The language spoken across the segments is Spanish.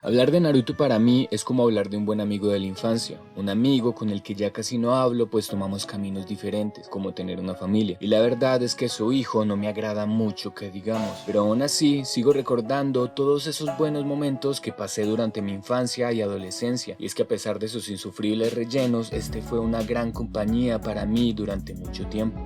Hablar de Naruto para mí es como hablar de un buen amigo de la infancia, un amigo con el que ya casi no hablo pues tomamos caminos diferentes, como tener una familia. Y la verdad es que su hijo no me agrada mucho que digamos, pero aún así sigo recordando todos esos buenos momentos que pasé durante mi infancia y adolescencia. Y es que a pesar de sus insufribles rellenos, este fue una gran compañía para mí durante mucho tiempo.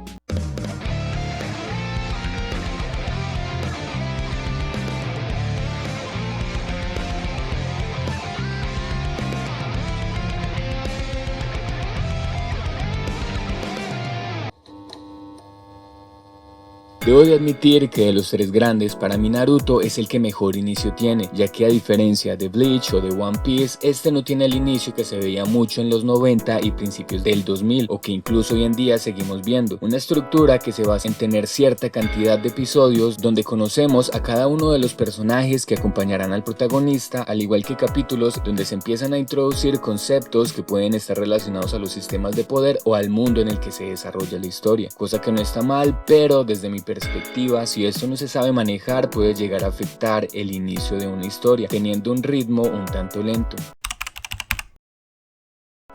Debo de admitir que de los tres grandes, para mí Naruto es el que mejor inicio tiene, ya que a diferencia de Bleach o de One Piece, este no tiene el inicio que se veía mucho en los 90 y principios del 2000, o que incluso hoy en día seguimos viendo. Una estructura que se basa en tener cierta cantidad de episodios donde conocemos a cada uno de los personajes que acompañarán al protagonista, al igual que capítulos donde se empiezan a introducir conceptos que pueden estar relacionados a los sistemas de poder o al mundo en el que se desarrolla la historia, cosa que no está mal, pero desde mi perspectiva, si esto no se sabe manejar, puede llegar a afectar el inicio de una historia, teniendo un ritmo un tanto lento.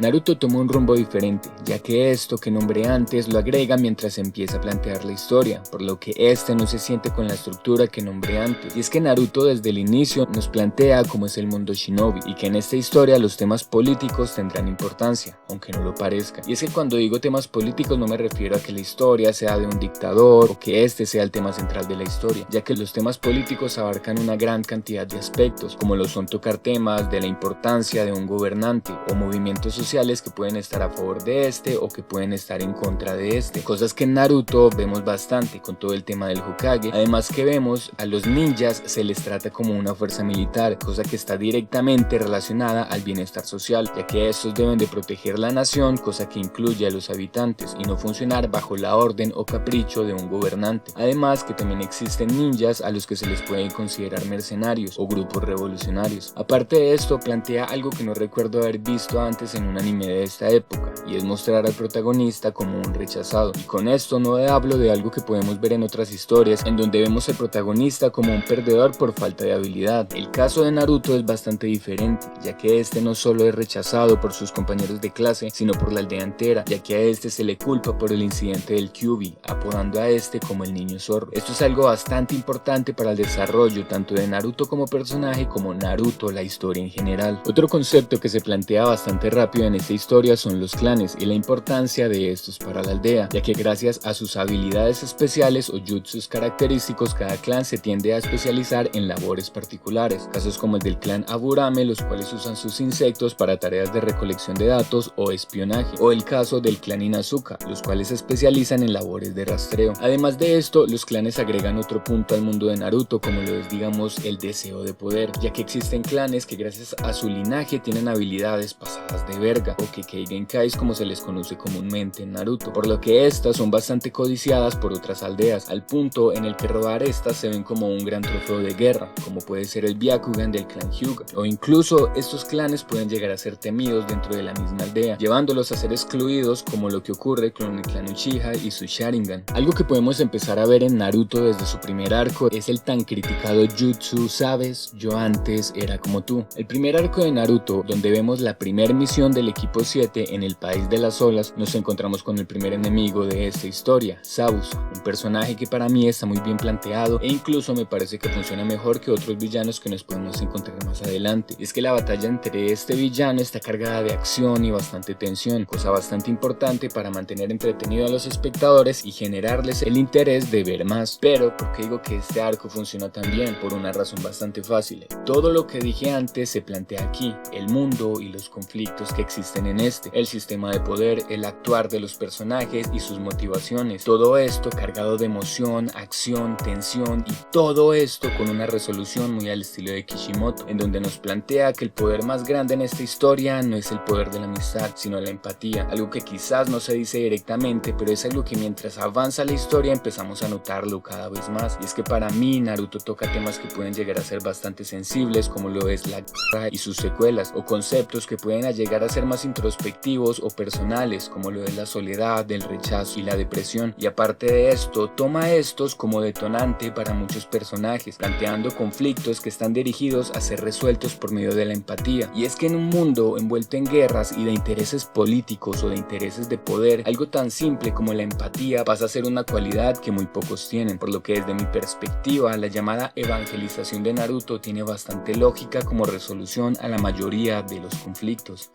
Naruto toma un rumbo diferente, ya que esto que nombré antes lo agrega mientras empieza a plantear la historia, por lo que este no se siente con la estructura que nombré antes. Y es que Naruto desde el inicio nos plantea cómo es el mundo shinobi, y que en esta historia los temas políticos tendrán importancia, aunque no lo parezca. Y es que cuando digo temas políticos no me refiero a que la historia sea de un dictador, o que este sea el tema central de la historia, ya que los temas políticos abarcan una gran cantidad de aspectos, como lo son tocar temas de la importancia de un gobernante, o movimientos sociales que pueden estar a favor de este o que pueden estar en contra de este, cosas que en Naruto vemos bastante con todo el tema del Hokage. Además que vemos a los ninjas se les trata como una fuerza militar, cosa que está directamente relacionada al bienestar social, ya que estos deben de proteger la nación, cosa que incluye a los habitantes, y no funcionar bajo la orden o capricho de un gobernante. Además que también existen ninjas a los que se les puede considerar mercenarios o grupos revolucionarios. Aparte de esto, plantea algo que no recuerdo haber visto antes en un anime de esta época, y es mostrar al protagonista como un rechazado. Y con esto no hablo de algo que podemos ver en otras historias, en donde vemos al protagonista como un perdedor por falta de habilidad. El caso de Naruto es bastante diferente, ya que este no solo es rechazado por sus compañeros de clase, sino por la aldea entera, ya que a este se le culpa por el incidente del Kyuubi, apodando a este como el niño zorro. Esto es algo bastante importante para el desarrollo tanto de Naruto como personaje, como Naruto la historia en general. Otro concepto que se plantea bastante rápido en esta historia son los clanes y la importancia de estos para la aldea, ya que gracias a sus habilidades especiales o jutsus característicos, cada clan se tiende a especializar en labores particulares, casos como el del clan Aburame, los cuales usan sus insectos para tareas de recolección de datos o espionaje, o el caso del clan Inazuka, los cuales se especializan en labores de rastreo. Además de esto, los clanes agregan otro punto al mundo de Naruto, como lo es digamos el deseo de poder, ya que existen clanes que gracias a su linaje tienen habilidades pasadas de verga, o Kekkei Genkais como se les conoce comúnmente en Naruto, por lo que estas son bastante codiciadas por otras aldeas, al punto en el que robar estas se ven como un gran trofeo de guerra, como puede ser el Byakugan del clan Hyuga, o incluso estos clanes pueden llegar a ser temidos dentro de la misma aldea, llevándolos a ser excluidos, como lo que ocurre con el clan Uchiha y su Sharingan. Algo que podemos empezar a ver en Naruto desde su primer arco es el tan criticado jutsu "sabes, yo antes era como tú". El primer arco de Naruto, donde vemos la primera misión del equipo 7 en el país de las olas, nos encontramos con el primer enemigo de esta historia, Zabuza, un personaje que para mí está muy bien planteado e incluso me parece que funciona mejor que otros villanos que nos podemos encontrar más adelante. Es que la batalla entre este villano está cargada de acción y bastante tensión, cosa bastante importante para mantener entretenido a los espectadores y generarles el interés de ver más. Pero, ¿por qué digo que este arco funciona tan bien? Por una razón bastante fácil. Todo lo que dije antes se plantea aquí, el mundo y los conflictos que existen en este, el sistema de poder, el actuar de los personajes y sus motivaciones, todo esto cargado de emoción, acción, tensión, y todo esto con una resolución muy al estilo de Kishimoto, en donde nos plantea que el poder más grande en esta historia no es el poder de la amistad, sino la empatía, algo que quizás no se dice directamente, pero es algo que mientras avanza la historia empezamos a notarlo cada vez más. Y es que para mí Naruto toca temas que pueden llegar a ser bastante sensibles, como lo es la guerra y sus secuelas, o conceptos que pueden llegar a ser ser más introspectivos o personales, como lo de la soledad, el rechazo y la depresión. Y aparte de esto, toma estos como detonante para muchos personajes, planteando conflictos que están dirigidos a ser resueltos por medio de la empatía. Y es que en un mundo envuelto en guerras y de intereses políticos o de intereses de poder, algo tan simple como la empatía pasa a ser una cualidad que muy pocos tienen, por lo que desde mi perspectiva la llamada evangelización de Naruto tiene bastante lógica como resolución a la mayoría de los conflictos.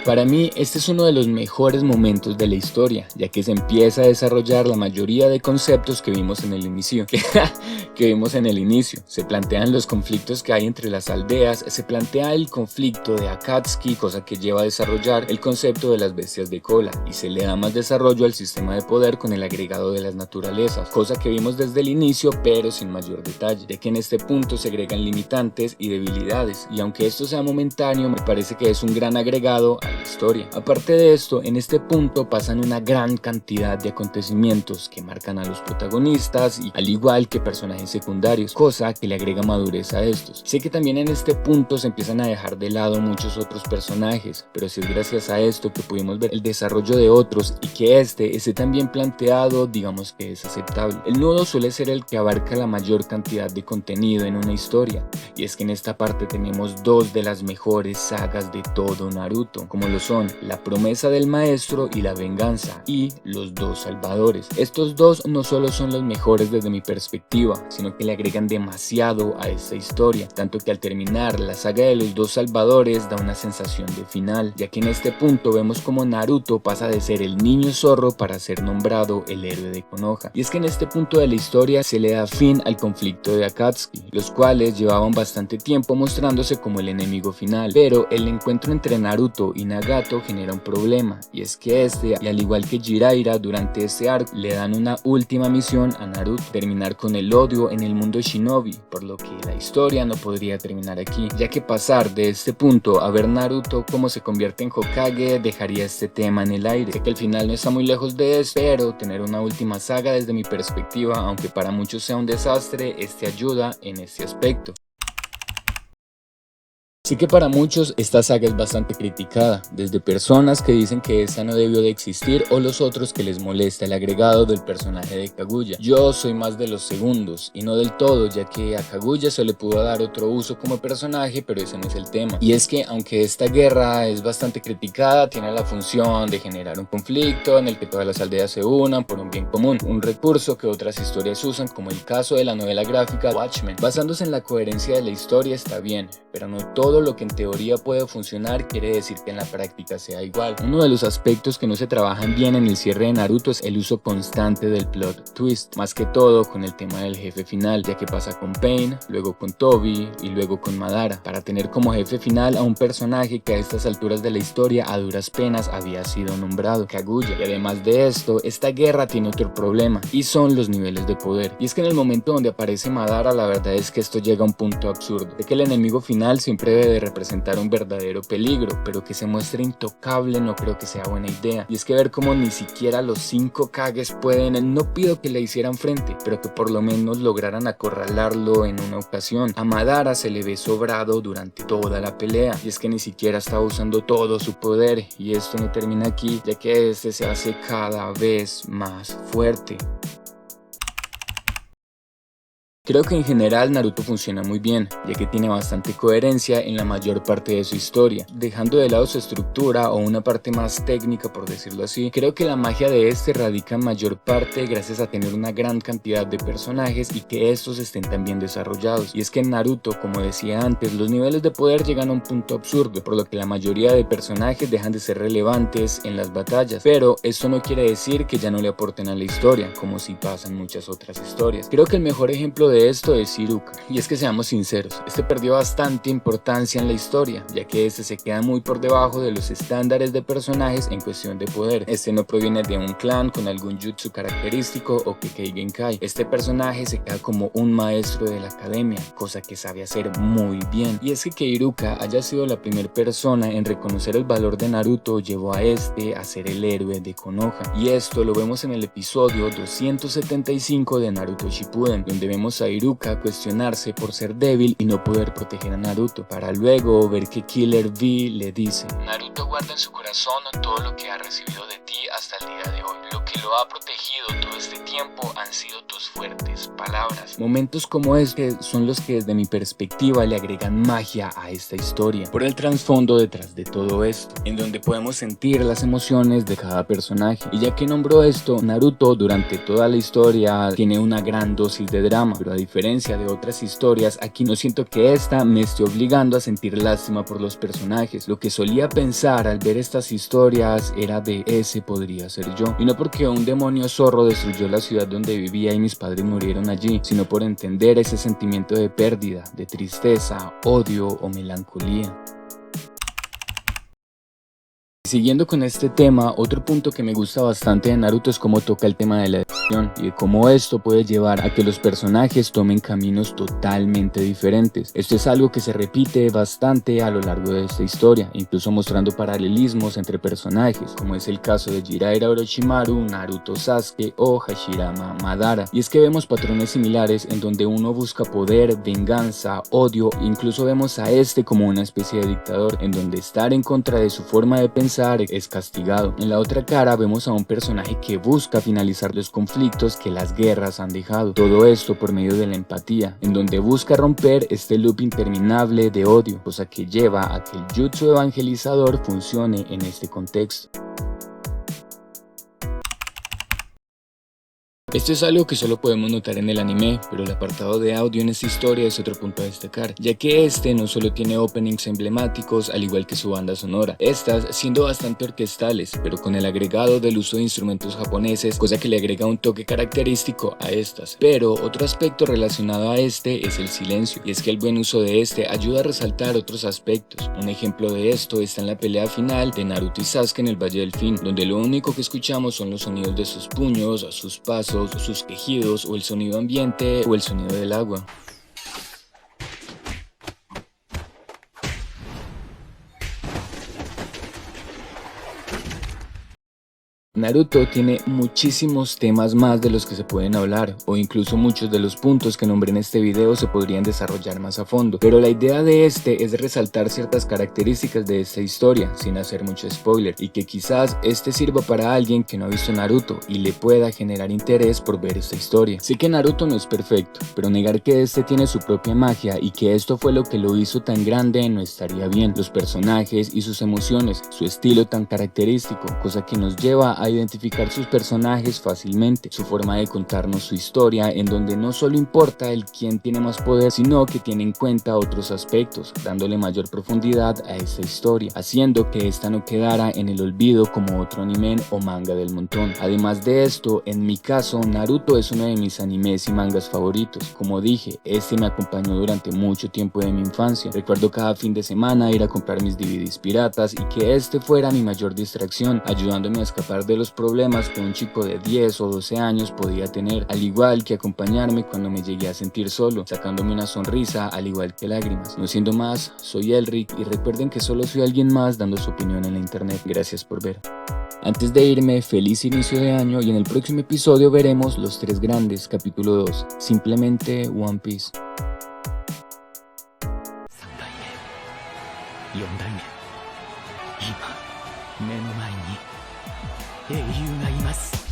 Para mí, este es uno de los mejores momentos de la historia, ya que se empieza a desarrollar la mayoría de conceptos que vimos en el inicio. Se plantean los conflictos que hay entre las aldeas, se plantea el conflicto de Akatsuki, cosa que lleva a desarrollar el concepto de las bestias de cola, y se le da más desarrollo al sistema de poder con el agregado de las naturalezas, cosa que vimos desde el inicio pero sin mayor detalle, ya que en este punto se agregan limitantes y debilidades, y aunque esto sea momentáneo, me parece que es un gran agregado a la historia. Aparte de esto, en este punto pasan una gran cantidad de acontecimientos que marcan a los protagonistas y al igual que personajes secundarios, cosa que le agrega madurez a estos. Sé que también en este punto se empiezan a dejar de lado muchos otros personajes, pero sí es gracias a esto que pudimos ver el desarrollo de otros y que este esté tan bien planteado, digamos que es aceptable. El nudo suele ser el que abarca la mayor cantidad de contenido en una historia, y es que en esta parte tenemos dos de las mejores sagas de todo Naruto, como lo son la promesa del maestro y la venganza, y los dos salvadores. Estos dos no solo son los mejores desde mi perspectiva, sino que le agregan demasiado a esta historia, tanto que al terminar la saga de los dos salvadores da una sensación de final, ya que en este punto vemos como Naruto pasa de ser el niño zorro para ser nombrado el héroe de Konoha. Y es que en este punto de la historia se le da fin al conflicto de Akatsuki, los cuales llevaban bastante tiempo mostrándose como el enemigo final, pero el encuentro entre Naruto y Nagato genera un problema, y es que este, y al igual que Jiraiya, durante este arco le dan una última misión a Naruto: terminar con el odio en el mundo shinobi, por lo que la historia no podría terminar aquí, ya que pasar de este punto a ver Naruto como se convierte en Hokage dejaría este tema en el aire. Sé que el final no está muy lejos de eso, pero tener una última saga desde mi perspectiva, aunque para muchos sea un desastre, ayuda en este aspecto. Sí que para muchos esta saga es bastante criticada, desde personas que dicen que esta no debió de existir o los otros que les molesta el agregado del personaje de Kaguya. Yo soy más de los segundos y no del todo, ya que a Kaguya se le pudo dar otro uso como personaje, pero ese no es el tema. Y es que aunque esta guerra es bastante criticada, tiene la función de generar un conflicto en el que todas las aldeas se unan por un bien común, un recurso que otras historias usan, como el caso de la novela gráfica Watchmen. Basándose en la coherencia de la historia está bien, pero no todo lo que en teoría puede funcionar quiere decir que en la práctica sea igual. Uno de los aspectos que no se trabajan bien en el cierre de Naruto es el uso constante del plot twist, más que todo con el tema del jefe final, ya que pasa con Pain, luego con Toby y luego con Madara, para tener como jefe final a un personaje que a estas alturas de la historia a duras penas había sido nombrado, Kaguya. Y además de esto, esta guerra tiene otro problema, y son los niveles de poder. Y es que en el momento donde aparece Madara, la verdad es que esto llega a un punto absurdo, de que el enemigo final siempre debe de representar un verdadero peligro, pero que se muestre intocable no creo que sea buena idea. Y es que ver cómo ni siquiera los 5 Kages pueden, no pido que le hicieran frente, pero que por lo menos lograran acorralarlo en una ocasión. A Madara se le ve sobrado durante toda la pelea, y es que ni siquiera estaba usando todo su poder, y esto no termina aquí, ya que este se hace cada vez más fuerte. Creo que en general Naruto funciona muy bien, ya que tiene bastante coherencia en la mayor parte de su historia. Dejando de lado su estructura o una parte más técnica, por decirlo así, creo que la magia de este radica en mayor parte gracias a tener una gran cantidad de personajes y que estos estén tan bien desarrollados. Y es que en Naruto, como decía antes, los niveles de poder llegan a un punto absurdo, por lo que la mayoría de personajes dejan de ser relevantes en las batallas. Pero esto no quiere decir que ya no le aporten a la historia, como si pasa en muchas otras historias. Creo que el mejor ejemplo de esto es Iruka, y es que seamos sinceros, este perdió bastante importancia en la historia, ya que este se queda muy por debajo de los estándares de personajes en cuestión de poder. Este no proviene de un clan con algún jutsu característico o Kekkei Genkai. Este personaje se queda como un maestro de la academia, cosa que sabe hacer muy bien. Y es que Iruka haya sido la primera persona en reconocer el valor de Naruto llevó a este a ser el héroe de Konoha, y esto lo vemos en el episodio 275 de Naruto Shippuden, donde vemos vemos a Iruka cuestionarse por ser débil y no poder proteger a Naruto, para luego ver que Killer V le dice: Naruto guarda en su corazón todo lo que ha recibido de ti hasta el día de hoy. Lo que lo ha protegido todo este tiempo han sido tus fuertes palabras. Momentos como este son los que desde mi perspectiva le agregan magia a esta historia, por el trasfondo detrás de todo esto, en donde podemos sentir las emociones de cada personaje. Y ya que nombró esto, Naruto durante toda la historia tiene una gran dosis de drama, pero a diferencia de otras historias, aquí no siento que esta me esté obligando a sentir lástima por los personajes. Lo que solía pensar al ver estas historias era de ese podría ser yo, y no porque un demonio zorro destruyó la ciudad donde vivía y mis padres murieron allí, sino por entender ese sentimiento de pérdida, de tristeza, odio o melancolía. Siguiendo con este tema, otro punto que me gusta bastante de Naruto es cómo toca el tema de la decisión y de cómo esto puede llevar a que los personajes tomen caminos totalmente diferentes. Esto es algo que se repite bastante a lo largo de esta historia, incluso mostrando paralelismos entre personajes, como es el caso de Jiraiya Orochimaru, Naruto Sasuke o Hashirama Madara. Y es que vemos patrones similares en donde uno busca poder, venganza, odio, incluso vemos a este como una especie de dictador, en donde estar en contra de su forma de pensar es castigado. En la otra cara vemos a un personaje que busca finalizar los conflictos que las guerras han dejado. Todo esto por medio de la empatía, en donde busca romper este loop interminable de odio, cosa que lleva a que el jutsu evangelizador funcione en este contexto. Esto es algo que solo podemos notar en el anime, pero el apartado de audio en esta historia es otro punto a destacar, ya que este no solo tiene openings emblemáticos al igual que su banda sonora, estas siendo bastante orquestales, pero con el agregado del uso de instrumentos japoneses, cosa que le agrega un toque característico a estas. Pero otro aspecto relacionado a este es el silencio, y es que el buen uso de este ayuda a resaltar otros aspectos. Un ejemplo de esto está en la pelea final de Naruto y Sasuke en el Valle del Fin, donde lo único que escuchamos son los sonidos de sus puños, sus pasos, sus quejidos o el sonido ambiente o el sonido del agua. Naruto tiene muchísimos temas más de los que se pueden hablar, o incluso muchos de los puntos que nombré en este video se podrían desarrollar más a fondo, pero la idea de este es resaltar ciertas características de esta historia, sin hacer mucho spoiler, y que quizás este sirva para alguien que no ha visto Naruto y le pueda generar interés por ver esta historia. Sé que Naruto no es perfecto, pero negar que este tiene su propia magia y que esto fue lo que lo hizo tan grande no estaría bien. Los personajes y sus emociones, su estilo tan característico, cosa que nos lleva a identificar sus personajes fácilmente, su forma de contarnos su historia, en donde no solo importa el quién tiene más poder, sino que tiene en cuenta otros aspectos, dándole mayor profundidad a esta historia, haciendo que esta no quedara en el olvido como otro anime o manga del montón. Además de esto, en mi caso, Naruto es uno de mis animes y mangas favoritos. Como dije, este me acompañó durante mucho tiempo de mi infancia. Recuerdo cada fin de semana ir a comprar mis DVDs piratas y que este fuera mi mayor distracción, ayudándome a escapar de los problemas que un chico de 10 o 12 años podía tener, al igual que acompañarme cuando me llegué a sentir solo, sacándome una sonrisa al igual que lágrimas. No siendo más, soy Elric y recuerden que solo soy alguien más dando su opinión en la internet. Gracias por ver. Antes de irme, feliz inicio de año y en el próximo episodio veremos Los Tres Grandes, capítulo 2, simplemente One Piece. 目の前に英雄がいます。